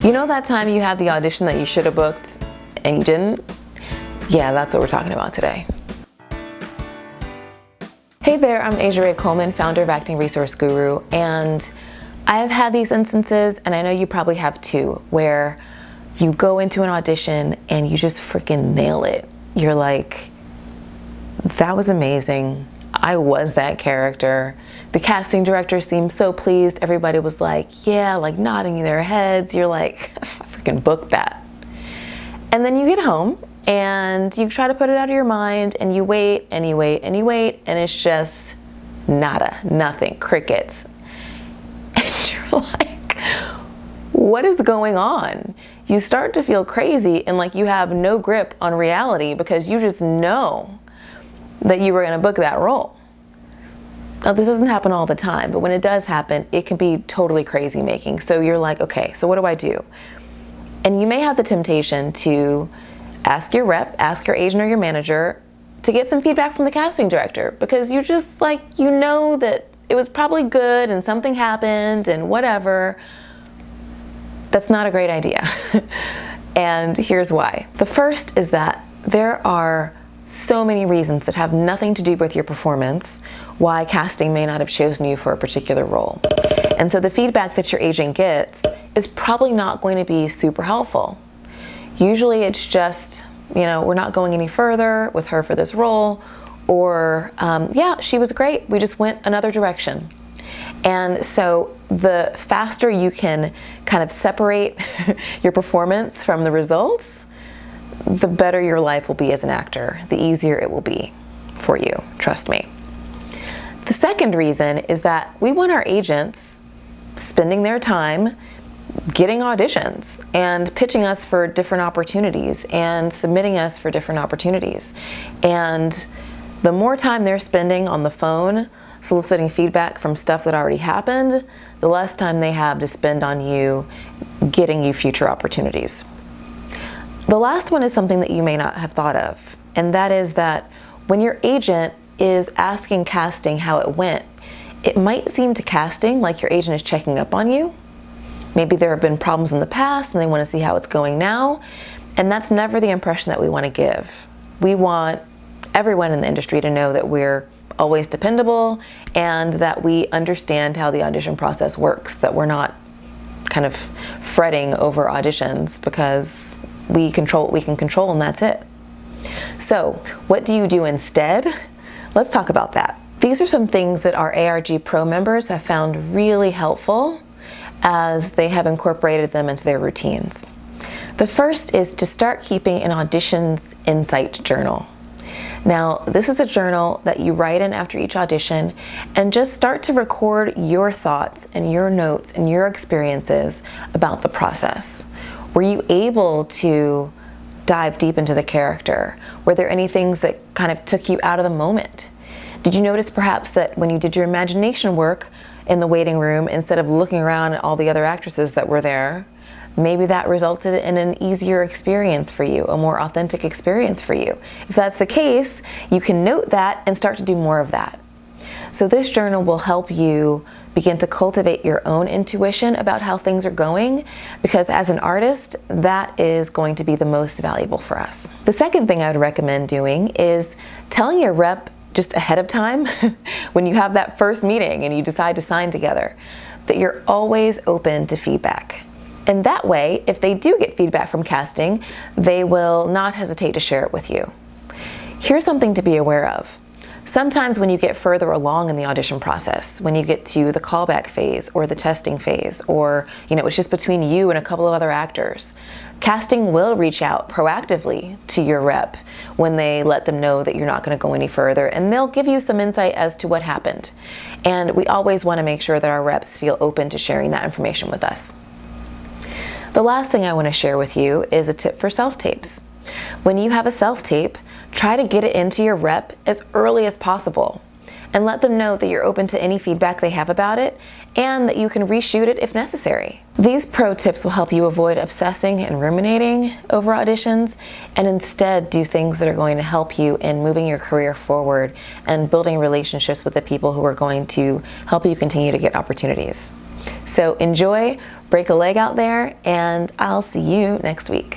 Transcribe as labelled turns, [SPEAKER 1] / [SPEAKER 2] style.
[SPEAKER 1] You know that time you had the audition that you should have booked and you didn't? Yeah, that's what we're talking about today. Hey there, I'm Asia Ray Coleman, founder of Acting Resource Guru, and I have had these instances, and I know you probably have too, where you go into an audition and you just freaking nail it. You're like, that was amazing. I was that character. The casting director seemed so pleased. Everybody was like, yeah, like nodding their heads. You're like, I freaking booked that. And then you get home and you try to put it out of your mind and you wait and you wait and you wait and it's just nada, nothing, crickets. And you're like, what is going on? You start to feel crazy and like you have no grip on reality because you just know that you were going to book that role. Now, this doesn't happen all the time, but when it does happen, it can be totally crazy making. So you're like, okay, so what do I do? And you may have the temptation to ask your rep, ask your agent or your manager to get some feedback from the casting director because you just like, you know that it was probably good and something happened and whatever. That's not a great idea. And here's why. The first is that there are so many reasons that have nothing to do with your performance why casting may not have chosen you for a particular role. And so the feedback that your agent gets is probably not going to be super helpful. Usually it's just, you know, we're not going any further with her for this role, or yeah, she was great, we just went another direction. And so the faster you can kind of separate your performance from the results, the better your life will be as an actor, the easier it will be for you, trust me. The second reason is that we want our agents spending their time getting auditions and pitching us for different opportunities and submitting us for different opportunities. And the more time they're spending on the phone soliciting feedback from stuff that already happened, the less time they have to spend on you getting you future opportunities. The last one is something that you may not have thought of, and that is that when your agent is asking casting how it went, it might seem to casting like your agent is checking up on you. Maybe there have been problems in the past and they want to see how it's going now, and that's never the impression that we want to give. We want everyone in the industry to know that we're always dependable and that we understand how the audition process works, that we're not kind of fretting over auditions because we control what we can control and that's it. So what do you do instead? Let's talk about that. These are some things that our ARG Pro members have found really helpful as they have incorporated them into their routines. The first is to start keeping an auditions insight journal. Now, this is a journal that you write in after each audition and just start to record your thoughts and your notes and your experiences about the process. Were you able to dive deep into the character? Were there any things that kind of took you out of the moment? Did you notice perhaps that when you did your imagination work in the waiting room, instead of looking around at all the other actresses that were there, maybe that resulted in an easier experience for you, a more authentic experience for you? If that's the case, you can note that and start to do more of that. So this journal will help you begin to cultivate your own intuition about how things are going, because as an artist, that is going to be the most valuable for us. The second thing I would recommend doing is telling your rep just ahead of time when you have that first meeting and you decide to sign together, that you're always open to feedback. And that way, if they do get feedback from casting, they will not hesitate to share it with you. Here's something to be aware of. Sometimes when you get further along in the audition process, when you get to the callback phase or the testing phase, or it's just between you and a couple of other actors, casting will reach out proactively to your rep when they let them know that you're not going to go any further, and they'll give you some insight as to what happened. And we always want to make sure that our reps feel open to sharing that information with us. The last thing I want to share with you is a tip for self-tapes. When you have a self-tape, try to get it into your rep as early as possible and let them know that you're open to any feedback they have about it and that you can reshoot it if necessary. These pro tips will help you avoid obsessing and ruminating over auditions and instead do things that are going to help you in moving your career forward and building relationships with the people who are going to help you continue to get opportunities. So enjoy, break a leg out there, and I'll see you next week.